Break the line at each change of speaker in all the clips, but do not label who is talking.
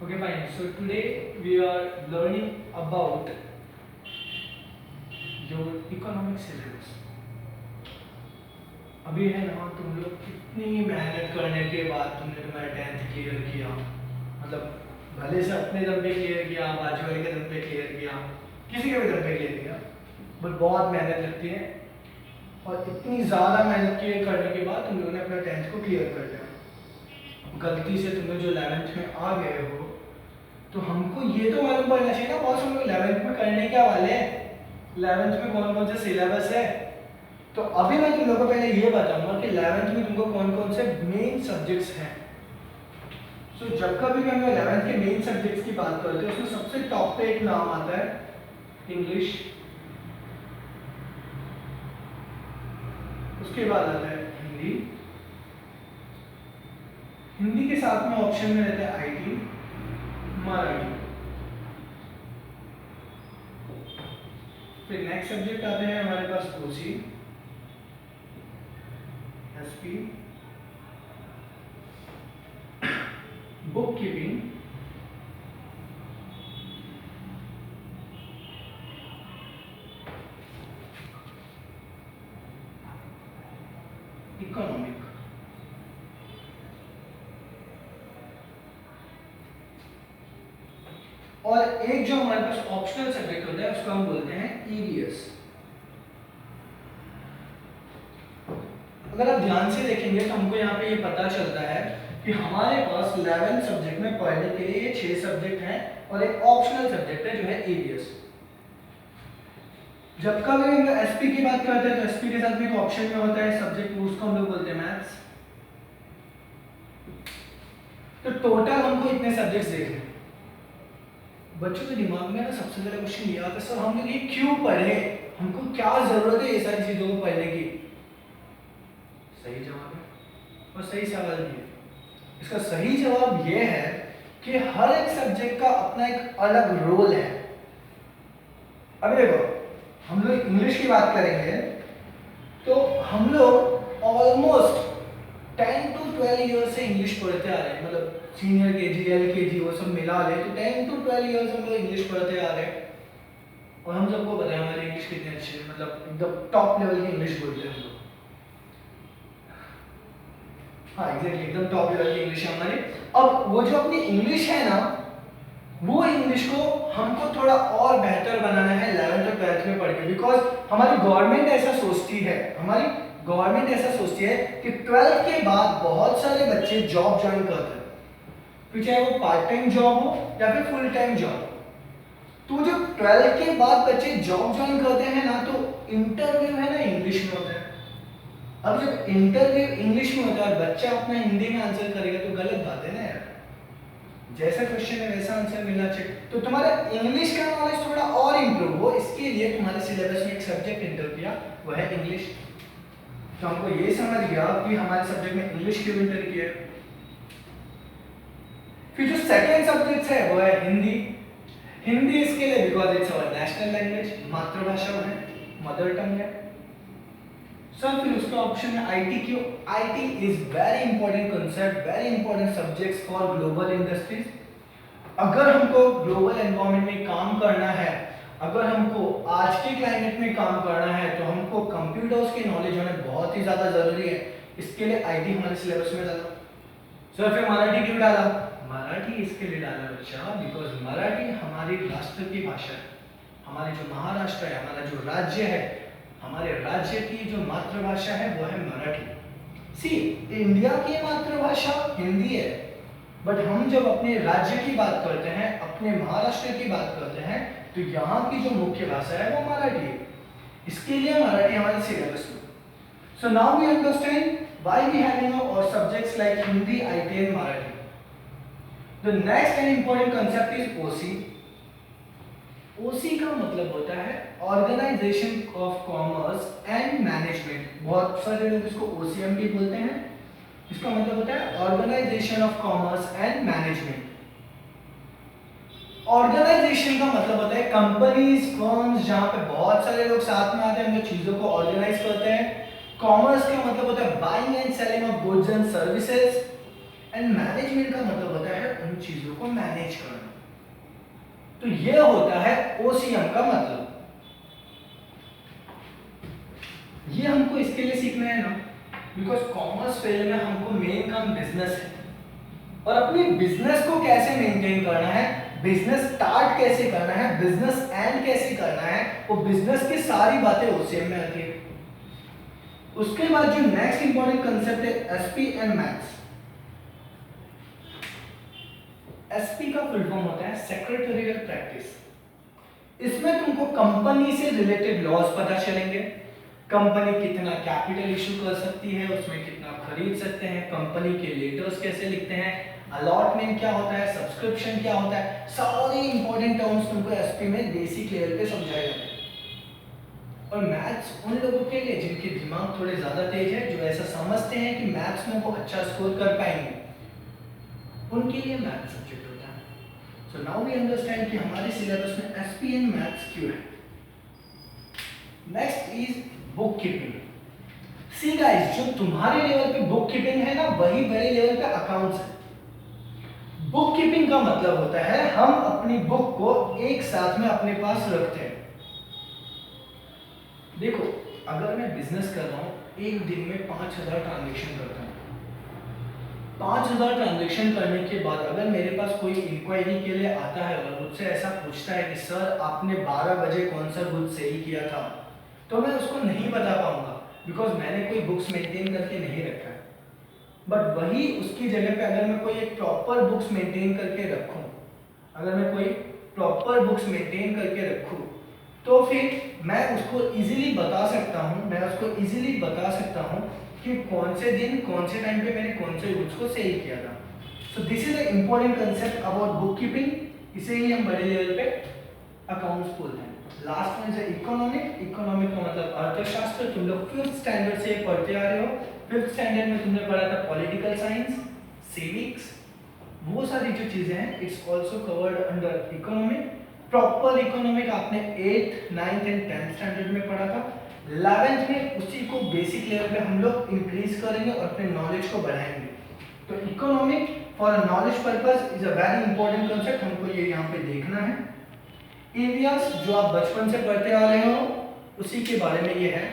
Okay, fine. So today we are learning about your economic syllabus. अभी है ना, तुम लोग कितनी मेहनत करने के बाद तुमने तुम्हारा 10th क्लियर किया, मतलब भले से अपने दम पे क्लियर किया, बाजू वाले के दम पे क्लियर किया, किसी के भी दम पे क्लियर किया, बट बहुत मेहनत लगती है। और इतनी ज़्यादा मेहनत के करने के बाद तुम लोगों ने अपना 10th को क्लियर कर लिया। गलती से तुम लोग जो 11th में आ गए हो, तो हमको ये तो मालूम पड़ना चाहिए ना बॉस, हम लोग 11th में करने क्या वाले हैं, 11th में कौन कौन से सिलेबस है। तो अभी मैं तुम लोगों को पहले ये बताऊंगा कि 11th में तुमको कौन कौन से मेन सब्जेक्ट्स हैं। सो जब कभी भी हम लोग 11th के मेन सब्जेक्ट्स की बात करते हैं, उसमें सबसे टॉप पे एक नाम आता है इंग्लिश, उसके बाद आता है हिंदी, हिंदी के साथ में ऑप्शन में रहता है आईटी, मराठी। फिर नेक्स्ट सब्जेक्ट आते हैं हमारे पास ओसी, एसपी, बुक कीपिंग, इकोनॉमिक, और एक जो हमारे पास ऑप्शनल सब्जेक्ट होता है उसको हम बोलते हैं ईवीएस। अगर आप ध्यान से देखेंगे तो हमको यहाँ पे ये पता चलता है कि हमारे पास 11 सब्जेक्ट में पढ़ने के लिए ये 6 सब्जेक्ट हैं और एक ऑप्शनल सब्जेक्ट है जो है ईवीएस। जब कभी हम लोग एसपी की बात करते हैं तो एसपी के साथ भी एक ऑप्शन में होता है सब्जेक्ट, उसको हम लोग बोलते हैं मैथ्स। तो टोटल हमको इतने सब्जेक्ट्स देखने, बच्चों के दिमाग में ना सबसे पहला क्वेश्चन ये आता है, सर हम लोग ये क्यों पढ़े, हमको क्या जरूरत है ये सारी चीजों को पढ़ने की। सही जवाब है और सही सवाल भी है। इसका सही जवाब ये है कि हर एक सब्जेक्ट का अपना एक अलग रोल है। अभी देखो, हम लोग इंग्लिश की बात करेंगे तो हम लोग ऑलमोस्ट 10 to 12 ईयर्स से इंग्लिश पढ़ते आ रहे हैं, मतलब सीनियर केजी, एलकेजी वो सब मिला ले तो 10 to 12 ईयर्स हम लोग इंग्लिश पढ़ते आ रहे हैं। और हम सबको पता है हमारी इंग्लिश कितनी अच्छी है, मतलब एकदम टॉप लेवल की इंग्लिश बोलते हैं हम लोग। हाँ एग्जैक्टली, एकदम टॉप लेवल की इंग्लिश है हमारी। अब वो जो अपनी इंग्लिश है ना, वो इंग्लिश को हमको थोड़ा और बेहतर बनाना है 11th और 12th में पढ़ के, बिकॉज हमारी गवर्नमेंट ऐसा सोचती है, हमारी गवर्नमेंट ऐसा सोचती है कि 12th के बाद बहुत सारे बच्चे जॉब ज्वाइन करते हैं, फिर चाहे वो पार्ट टाइम जॉब हो या फिर फुल टाइम जॉब। तो जब 12th के बाद बच्चे जॉब ज्वाइन करते हैं ना, तो इंटरव्यू है ना इंग्लिश में होता है। अब जब इंटरव्यू इंग्लिश में होता है और बच्चा अपना हिंदी में आंसर करेगा तो गलत बात है ना यार, जैसा क्वेश्चन है वैसा आंसर मिलना चाहिए। तो तुम्हारा इंग्लिश का नॉलेज थोड़ा और इंप्रूव हो, इसके लिए तुम्हारे सिलेबस में एक सब्जेक्ट एंटर किया, वो है इंग्लिश। तो हमको ये समझ गया कि हमारे सब्जेक्ट में इंग्लिश क्यों एंटर किया। फिर जो सेकंड सब्जेक्ट है वो है हिंदी। हिंदी इसके लिए because it's our national language, मातृभाषा है, मदर टंग है। सर फिर उसका ऑप्शन है आईटी। क्यों? IT is very important concept, very important subjects for global industries. अगर हमको ग्लोबल एनवायरनमेंट में काम करना है, अगर हमको आज के क्लाइमेट में काम करना है, तो हमको कंप्यूटर्स की नॉलेज होना बहुत ही ज्यादा जरूरी है। इसके लिए आईटी हमारे सिलेबस में डाला। सर फिर मराठी क्यों डाला? मराठी इसके लिए डाला बच्चा बिकॉज मराठी हमारी राष्ट्र की भाषा है। हमारी जो महाराष्ट्र है, हमारा जो राज्य है, हमारे राज्य की जो मातृभाषा है वो है मराठी। सी इंडिया की मातृभाषा हिंदी है, बट हम जब अपने राज्य की बात करते हैं, अपने महाराष्ट्र की बात करते हैं, तो यहाँ की जो मुख्य भाषा है वो मराठी है। इसके लिए मराठी हमारे सिलेबस में। So now we understand why we having और subjects like Hindi, IT and Marathi. The next and important concept is OC. OC का मतलब होता है organisation of commerce and management. बहुत सारे लोग इसको ओसीएम भी बोलते हैं। इसका मतलब होता है organisation of commerce and management. Organisation का मतलब होता है कंपनीज, फर्म्स, जहां पे बहुत सारे लोग साथ में आते हैं, हम चीजों को ऑर्गेनाइज करते हैं। कॉमर्स का मतलब होता है buying and selling of goods and services. And management का मतलब होता है उन चीजों को मैनेज करना। तो ये होता है ओसीएम का मतलब। ये हमको इसके लिए सीखना है ना, बिकॉज कॉमर्स फील्ड में हमको मेन काम बिजनेस है, और अपने बिजनेस को कैसे मेंटेन करना है, बिजनेस स्टार्ट कैसे करना है, बिजनेस एंड कैसे करना है, वो बिजनेस की सारी बातें ओसीएम में आती है। उसके बाद जो नेक्स्ट इंपॉर्टेंट कंसेप्ट है एसपी एंड मैथ्स। एसपी का फुल फॉर्म होता है सेक्रेटरियल प्रैक्टिस। इसमें तुमको कंपनी से रिलेटेड लॉज पता चलेंगे, कंपनी कितना कैपिटल इशू कर सकती है, उसमें कितना खरीद सकते हैं, कंपनी के लेटर्स कैसे लिखते हैं, अलॉटमेंट क्या होता है, सब्सक्रिप्शन क्या होता है, सारे इंपॉर्टेंट टर्म्स तुमको एसपी में बेसिक लेवल पे समझाए जाते हैं। और मैथ्स उन लोगों के लिए जिनके दिमाग थोड़े ज्यादा तेज है, जो ऐसा समझते हैं कि मैथ्स में वो अच्छा स्कोर कर पाएंगे, उनके लिए मैथ्स सब्जेक्ट होता है। सो नाउ वी अंडरस्टैंड कि हमारे सिलेबस में एसपी एंड मैथ्स क्यों है। Next is book keeping. See guys, जो तुम्हारे लेवल पे बुक कीपिंग है ना, वही बड़े लेवल पे अकाउंट्स है। बुक कीपिंग का मतलब होता है हम अपनी बुक को एक साथ में अपने पास रखते हैं। देखो, अगर मैं बिजनेस कर रहा हूं, एक दिन में 5000 ट्रांजैक्शन करता हूं। 5000 ट्रांजैक्शन करने के बाद अगर मेरे पास कोई इंक्वायरी के लिए आता है और मुझसे ऐसा पूछता है कि सर आपने 12 बजे कौन सा गुड सेल किया था, तो मैं उसको नहीं बता पाऊंगा, बिकॉज मैंने कोई बुक्स मेंटेन करके नहीं रखा है। बट वही उसकी जगह पे अगर मैं कोई एक प्रॉपर बुक्स मेंटेन करके रखूं, अगर मैं कोई प्रॉपर बुक्स मेंटेन करके रखूं, तो फिर मैं उसको इजीली बता सकता हूं कि कौन से दिन कौन से टाइम पे मैंने कौन से गुड्स को सेल किया था। So this is the important concept about book keeping. इसे ही हम बड़े लेवल पे अकाउंट्स बोलते हैं। लास्ट में है इकोनॉमिक। इकोनॉमिक का मतलब अर्थशास्त्र। तुम लोग 5th स्टैंडर्ड से पढ़ते आ रहे हो। 5th स्टैंडर्ड में तुमने पढ़ा था पॉलिटिकल साइंस, सिविक्स, वो सारी जो चीजें हैं it's also covered under economic. Proper economic आपने 8th, 9th and 10th standard में पढ़ा था। 11th में उसी को बेसिक लेवल पे हम लोग इंक्रीज करेंगे और अपने नॉलेज को बढ़ाएंगे। तो economic for a knowledge purpose is a very important concept, हमको ये यहाँ पे देखना है। ईवीएस जो आप बचपन से पढ़ते आ रहे हो उसी के बारे में ये है,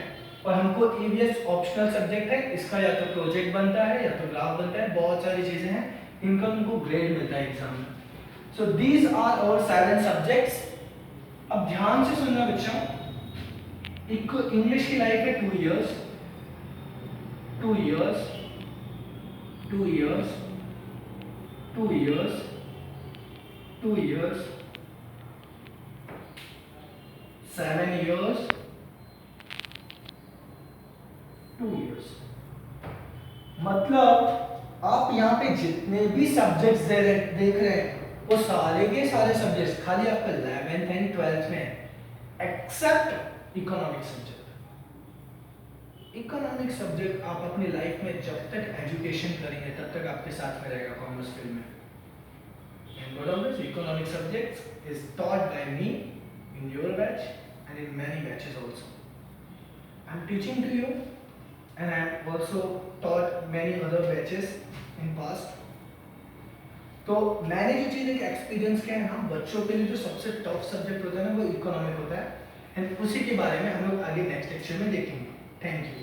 और हमको ईवीएस ऑप्शनल सब्जेक्ट है। इसका या तो प्रोजेक्ट बनता है या तो ग्राफ बनता है, बहुत सारी चीजें हैं, इनका उनको ग्रेड मिलता है एग्जाम में। So these are our 7 subjects. अब ध्यान से सुनना बच्चों, इंग्लिश की लाइफ है 2 years, 2 years, 2 years, 2 years, 2 years, 7 years, 2 years. मतलब आप यहाँ पे जितने भी सब्जेक्ट्स देख रहे हैं वो सारे के सारे सब्जेक्ट्स खाली आपका 11th एंड 12th में है, except economic subject. Economic subject आप अपनी लाइफ में जब तक एजुकेशन करेंगे तब तक आपके साथ में रहेगा कॉमर्स फील्ड में। And what of this economic subjects is taught by me in your batch and in many batches also. I am teaching to you and I have also taught many other batches in past. तो मैंने जो चीज़ एक experience किया है ना, बच्चों के लिए जो सबसे टफ सब्जेक्ट होता है ना वो इकोनॉमिक होता है, एंड उसी के बारे में हम लोग आगे नेक्स्ट लेक्चर में देखेंगे। Thank you.